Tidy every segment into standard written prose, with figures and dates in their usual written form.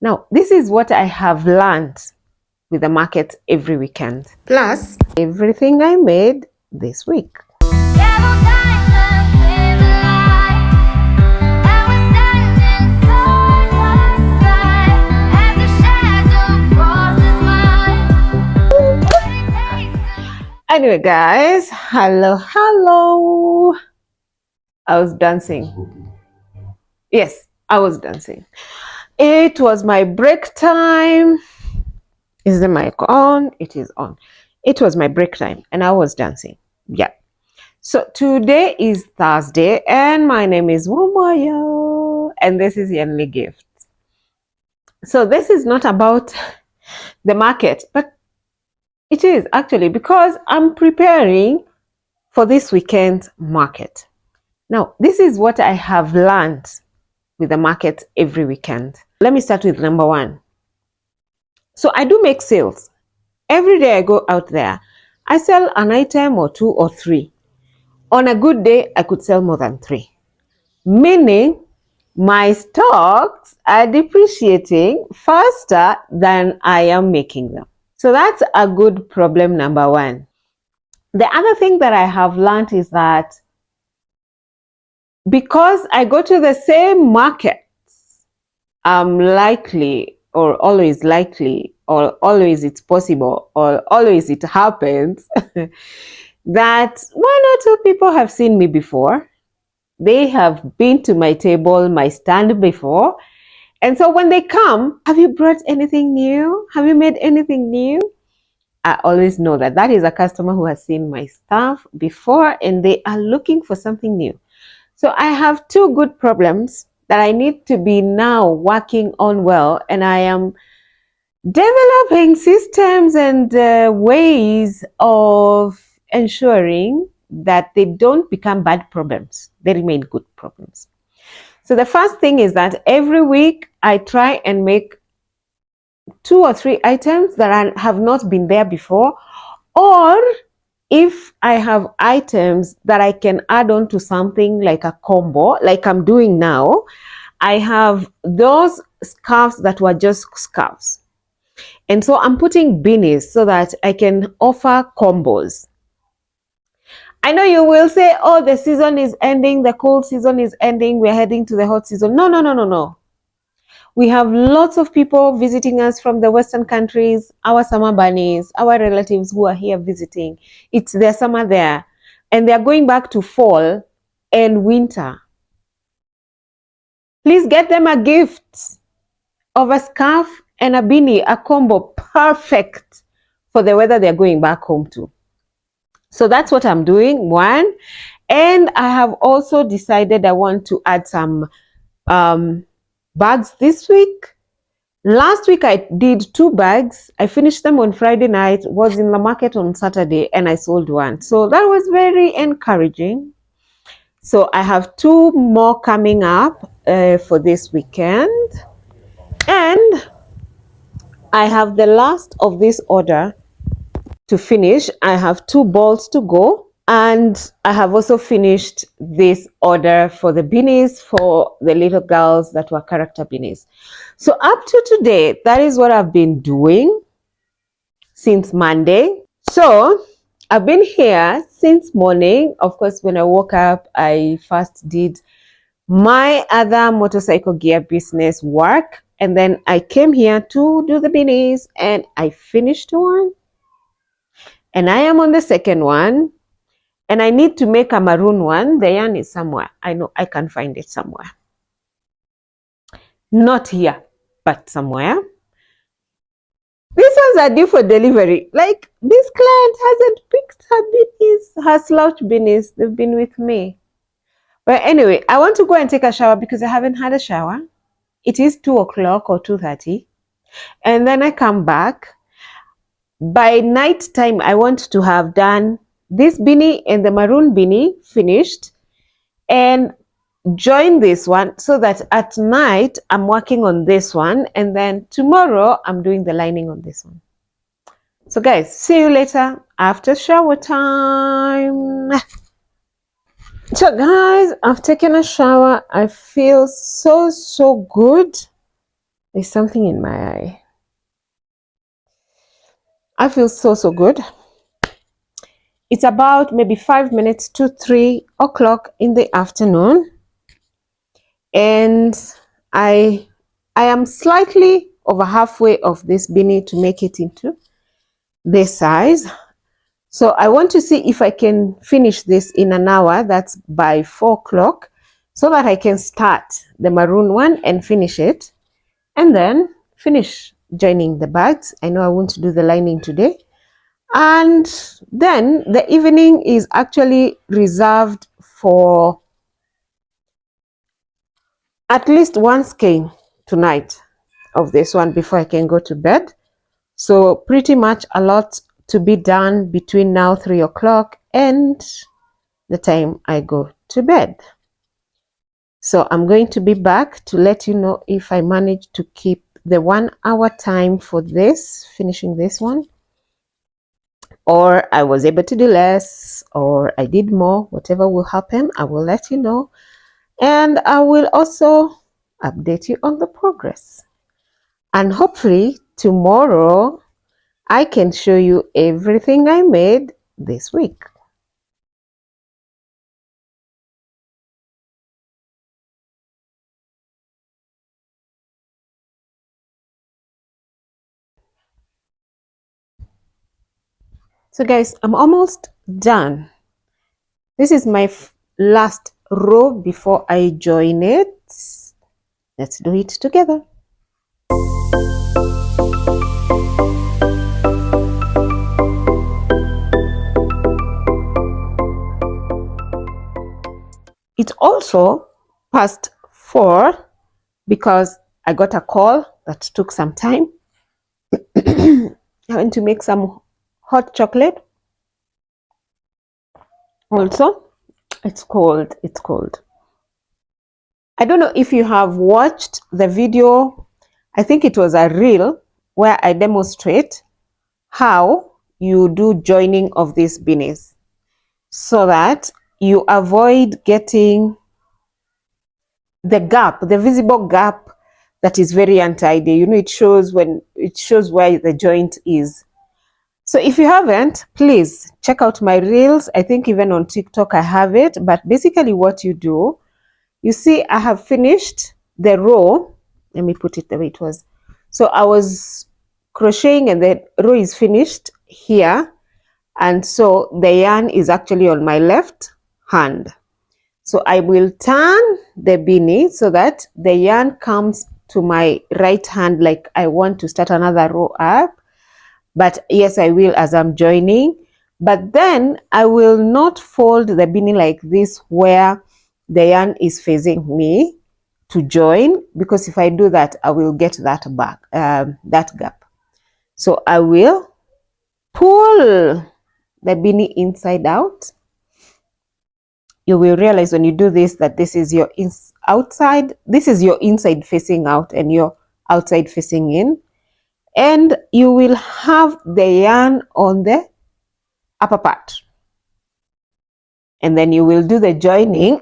Now, this is what I have learned with the market every weekend, plus everything I made this week. Anyway, guys, hello. I was dancing. Yes, I was dancing. It was my break time. Is the mic on? It is on. It was my break time and I was dancing. Yeah. So today is Thursday and my name is Womoyo and this is Yenli Gift. So this is not about the market, but it is actually because I'm preparing for this weekend's market. Now, this is what I have learned with the market every weekend. Let me start with number one. So I do make sales. Every day I go out there, I sell an item or two or three. On a good day, I could sell more than three. Meaning, my stocks are depreciating faster than I am making them. So that's a good problem, number one. The other thing that I have learned is that because I go to the same markets, I'm likely or always likely or always it's possible or always it happens that one or two people have seen me before. They have been to my table, my stand before. And so when they come, have you brought anything new? Have you made anything new? I always know that that is a customer who has seen my stuff before and they are looking for something new. So I have two good problems that I need to be now working on well, and I am developing systems and ways of ensuring that they don't become bad problems. They remain good problems. So the first thing is that every week I try and make 2 or 3 items that have not been there before, or if I have items that I can add on to something like a combo, like I'm doing now, I have those scarves that were just scarves. And so I'm putting beanies so that I can offer combos. I know you will say, oh, the season is ending, the cold season is ending, we're heading to the hot season. No. We have lots of people visiting us from the Western countries, our summer bunnies, our relatives who are here visiting. It's their summer there. And they're going back to fall and winter. Please get them a gift of a scarf and a beanie, a combo, perfect for the weather they're going back home to. So that's what I'm doing, one. And I have also decided I want to add some bags this week. Last week I did 2 bags. I finished them on Friday night, was in the market on Saturday, and I sold one. So that was very encouraging. So I have 2 more coming up for this weekend. And I have the last of this order to finish. I have 2 balls to go. And I have also finished this order for the beanies for the little girls that were character beanies. So up to today, that is what I've been doing since Monday. So I've been here since morning. Of course, when I woke up, I first did my other motorcycle gear business work. And then I came here to do the beanies and I finished one. And I am on the second one. And I need to make a maroon one. The yarn is somewhere. I know I can find it somewhere. Not here, but somewhere. These ones are due for delivery. Like, this client hasn't picked her beanies, her slouch beanies. They've been with me. But anyway, I want to go and take a shower because I haven't had a shower. It is 2 o'clock or 2:30. And then I come back. By night time, I want to have done this beanie and the maroon beanie finished and join this one so that at night I'm working on this one and then tomorrow I'm doing the lining on this one. So guys, see you later after shower time. So guys, I've taken a shower. I feel so good. There's something in my eye. I feel so good. It's about maybe 5 minutes to 3 o'clock in the afternoon, and I am slightly over halfway of this beanie to make it into this size. So I want to see if I can finish this in an hour. That's by 4 o'clock, so that I can start the maroon one and finish it, and then finish joining the bags. I know I want to do the lining today. And then the evening is actually reserved for at least one skein tonight of this one before I can go to bed. So pretty much a lot to be done between now 3 o'clock and the time I go to bed. So I'm going to be back to let you know if I manage to keep the 1 hour time for this, finishing this one, or I was able to do less, or I did more. Whatever will happen, I will let you know. And I will also update you on the progress. And hopefully tomorrow I can show you everything I made this week. So guys, I'm almost done. This is my last row before I join it. Let's do it together. It's also past 4 because I got a call that took some time. I went to make some hot chocolate. Also, it's cold. It's cold. I don't know if you have watched the video. I think it was a reel where I demonstrate how you do joining of these beanies so that you avoid getting the gap, the visible gap that is very untidy. You know, it shows where the joint is. So if you haven't, please check out my reels. I think even on TikTok I have it. But basically what you do, you see I have finished the row. Let me put it the way it was. So I was crocheting and the row is finished here. And so the yarn is actually on my left hand. So I will turn the beanie so that the yarn comes to my right hand, like I want to start another row up. But yes, I will as I'm joining. But then I will not fold the beanie like this where the yarn is facing me to join, because if I do that, I will get that back, that gap. So I will pull the beanie inside out. You will realize when you do this that this is your outside, this is your inside facing out and your outside facing in. And you will have the yarn on the upper part. And then you will do the joining.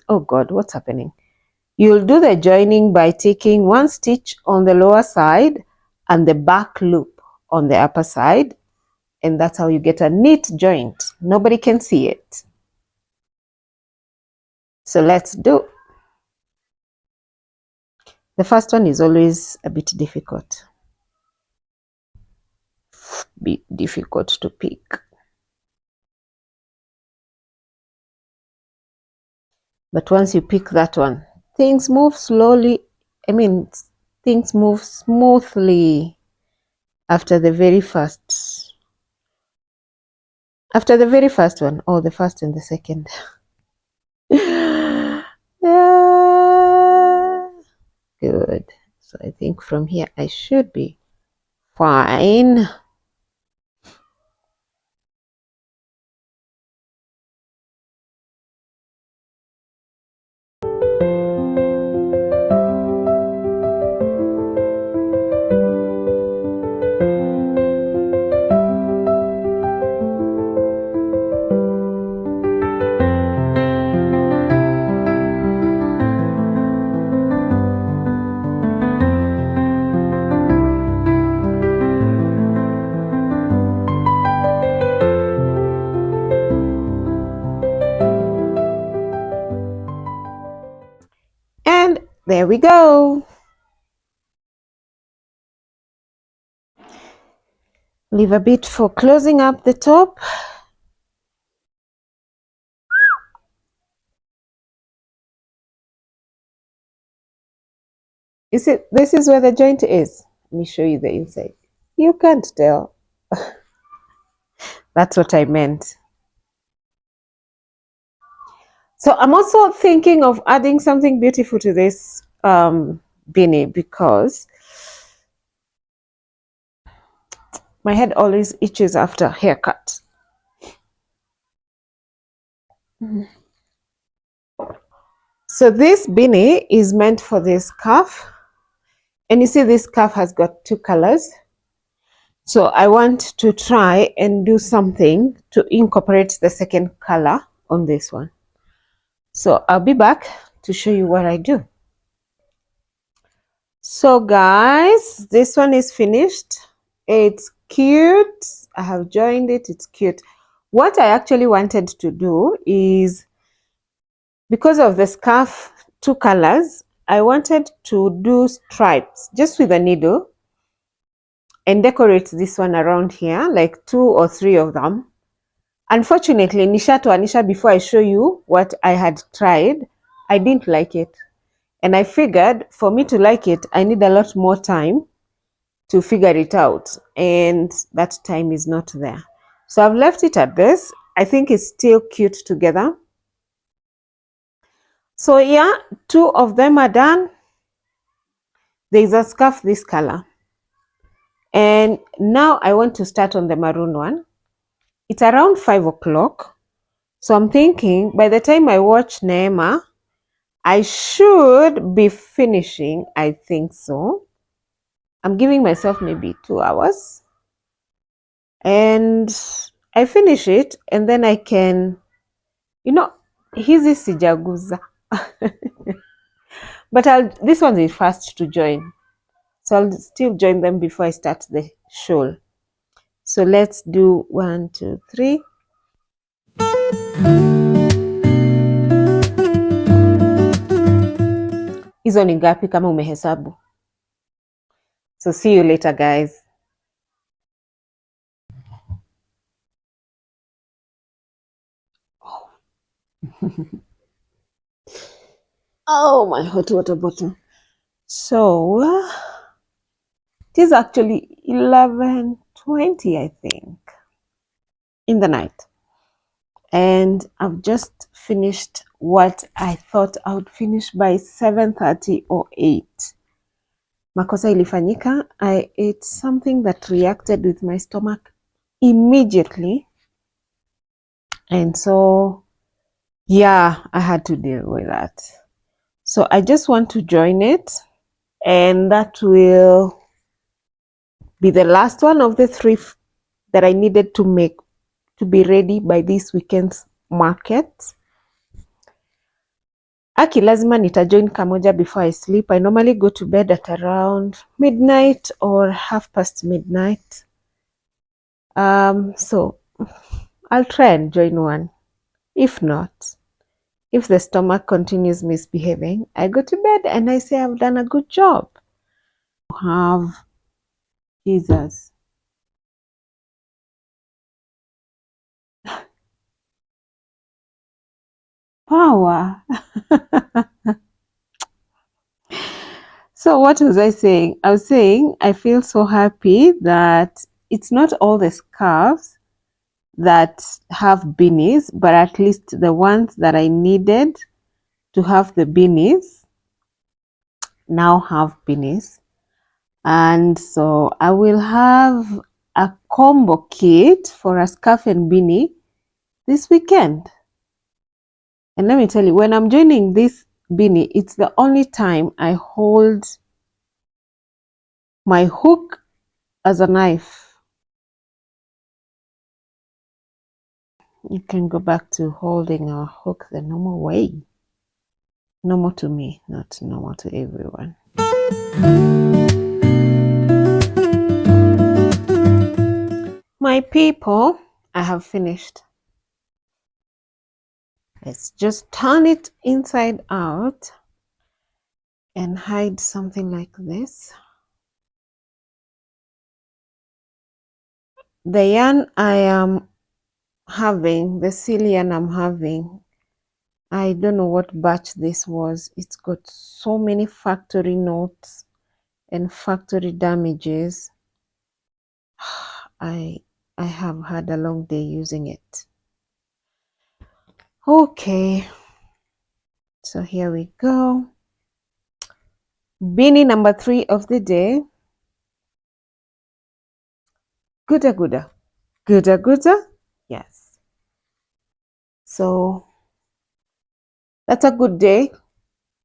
Oh God, what's happening? You'll do the joining by taking one stitch on the lower side and the back loop on the upper side. And that's how you get a neat joint. Nobody can see it. So let's do. The first one is always a bit difficult. Difficult to pick. But once you pick that one, things move slowly. Things move smoothly after the very first. After the very first one, or the first and the second. Yeah. Good. So I think from here I should be fine. There we go. Leave a bit for closing up the top. This is where the joint is. Let me show you the inside. You can't tell. That's what I meant. So I'm also thinking of adding something beautiful to this beanie because my head always itches after haircut. So this beanie is meant for this scarf. And you see this scarf has got two colors. So I want to try and do something to incorporate the second color on this one. So I'll be back to show you what I do. So guys, this one is finished. It's cute. I have joined it. It's cute. What I actually wanted to do is, because of the scarf, two colors, I wanted to do stripes just with a needle and decorate this one around here, like 2 or 3 of them. Unfortunately, nishatoanisha before I show you what I had tried, I didn't like it. And I figured for me to like it, I need a lot more time to figure it out. And that time is not there. So I've left it at this. I think it's still cute together. So yeah, 2 of them are done. There's a scarf this color. And now I want to start on the maroon one. It's around 5 o'clock. So I'm thinking by the time I watch Neema, I should be finishing. I think so. I'm giving myself maybe 2 hours. And I finish it and then I can, hizi sijaguza. But this one is fast to join. So I'll still join them before I start the shawl. So let's do 1, 2, 3. Hizo ni ngapi kama umehesabu? So see you later, guys. Oh, my hot water bottle. So it is actually 11:20, I think, in the night. And I've just finished what I thought I would finish by 7:30 or 8. Makosa ilifanyika. I ate something that reacted with my stomach immediately. And so, yeah, I had to deal with that. So I just want to join it. And that will be the last one of the 3 that I needed to make to be ready by this weekend's market. Aki lazima nitajoin kamoja before I sleep. I normally go to bed at around midnight or 1:30 midnight. So I'll try and join one. If not, if the stomach continues misbehaving, I go to bed and I say I've done a good job. Have Jesus. Power. So what was I saying? I was saying I feel so happy that it's not all the scarves that have beanies, but at least the ones that I needed to have the beanies now have beanies. And so I will have a combo kit for a scarf and beanie this weekend. And let me tell you, when I'm joining this beanie, it's the only time I hold my hook as a knife. You can go back to holding our hook the normal way. Normal to me, not normal to everyone. My people, I have finished. Let's just turn it inside out. and hide something like this. The yarn I am having, the seal yarn I'm having, I don't know what batch this was. It's got so many factory notes and factory damages. I have had a long day using it. Okay, so here we go. Beanie number 3 of the day. Gooda gooda. Gooda gooda. Yes. So that's a good day.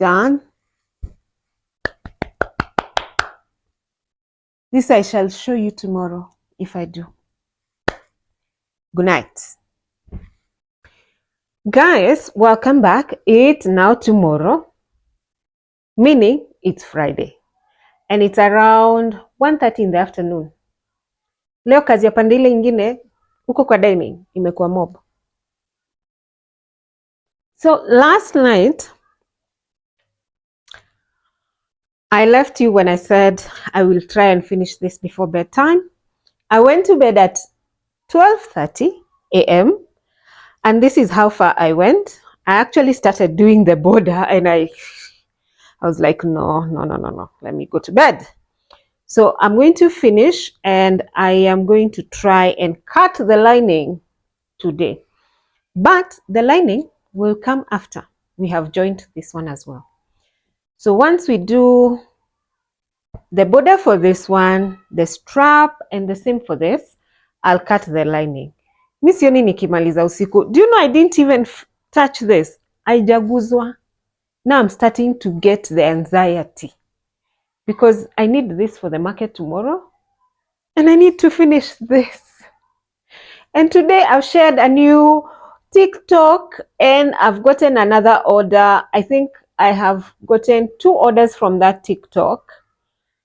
Done. This I shall show you tomorrow if I do. Good night. Guys, welcome back. It's now tomorrow, meaning it's Friday. And it's around 1:30 in the afternoon. Leo kazi ya pande ile ingine huko kwa dining imekuwa mob. So last night I left you when I said I will try and finish this before bedtime. I went to bed at 12:30 a.m. and this is how far I went. I actually started doing the border and I was like, no, let me go to bed. So I'm going to finish and I am going to try and cut the lining today. But the lining will come after we have joined this one as well. So once we do the border for this one, the strap, and the same for this, I'll cut the lining. Mi sioni nikimaliza usiku. Do you know I didn't even touch this? Haijaguzwa. Now I'm starting to get the anxiety because I need this for the market tomorrow and I need to finish this. And today I've shared a new TikTok and I've gotten another order. I think I have gotten 2 orders from that TikTok.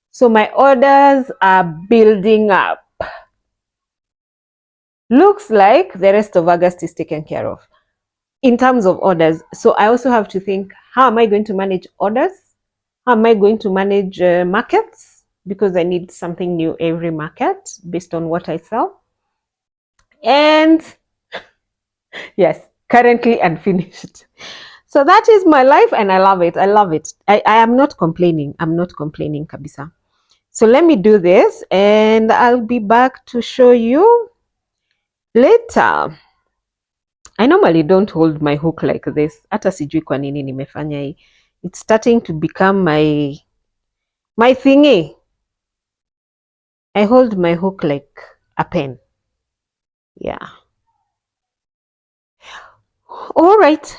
So my orders are building up. Looks like the rest of August is taken care of in terms of orders. So I also have to think, how am I going to manage orders? How am I going to manage markets? Because I need something new every market based on what I sell. And yes, currently unfinished. So that is my life and I love it. I love it. I am not complaining. I'm not complaining, kabisa. So let me do this and I'll be back to show you later. I normally don't hold my hook like this. Hata sijui kwa nini nimefanya hii. It's starting to become my thingy. I hold my hook like a pen. Yeah. Alrighty.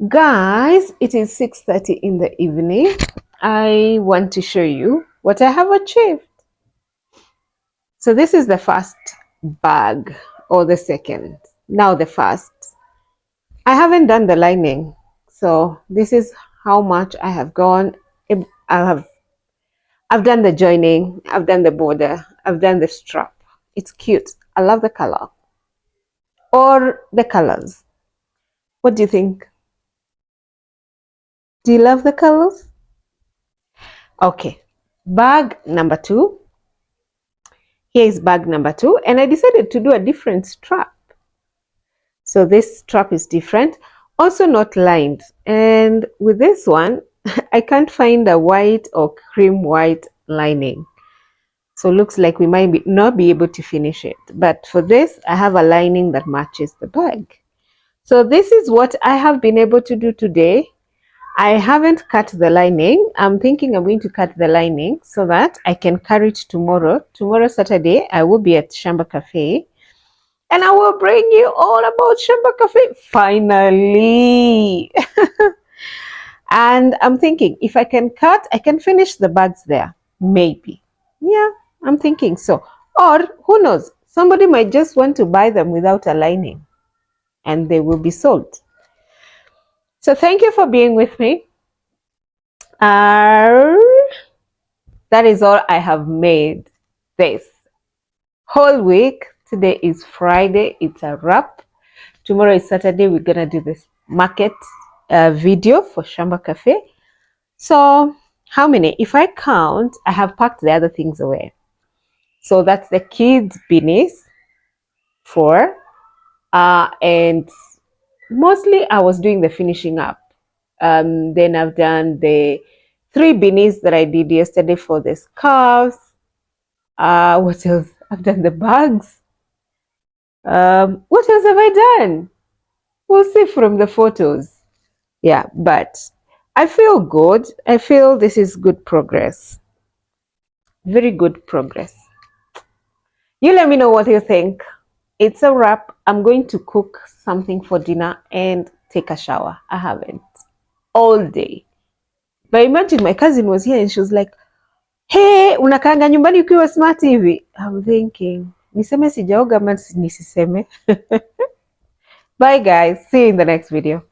Guys, it is 6:30 in the evening. I want to show you what I have achieved. So this is the first bag or the second. Now the first. I haven't done the lining. So this is how much I have gone. I've done the joining, I've done the border, I've done the strap. It's cute. I love the color. Or the colors. What do you think? Do you love the colors? Okay. Bag number 2. Here is bag number 2. And I decided to do a different strap. So this strap is different. Also not lined. And with this one, I can't find a white or cream white lining. So it looks like we might not be able to finish it. But for this, I have a lining that matches the bag. So this is what I have been able to do today. I haven't cut the lining. I'm thinking I'm going to cut the lining so that I can carry it tomorrow. Tomorrow, Saturday, I will be at Shamba Cafe. And I will bring you all about Shamba Cafe. Finally. And I'm thinking if I can cut, I can finish the bags there. Maybe. Yeah, I'm thinking so. Or who knows? Somebody might just want to buy them without a lining and they will be sold. So thank you for being with me. That is all I have made this whole week. Today is Friday. It's a wrap. Tomorrow is Saturday. We're going to do this market. video for Shamba Cafe. So how many? If I count, I have packed the other things away. So that's the kids' beanies, 4. And mostly I was doing the finishing up. Then I've done the 3 beanies that I did yesterday for the scarves. What else? I've done the bags. What else have I done? We'll see from the photos. Yeah, but I feel good. I feel this is good progress. Very good progress. You let me know what you think. It's a wrap. I'm going to cook something for dinner and take a shower. I haven't all day. But imagine my cousin was here and she was like, hey, unakaanga nyumbani ukiwa smart hivi. I'm thinking, niseme sijaoga ama nisiseme. Bye guys. See you in the next video.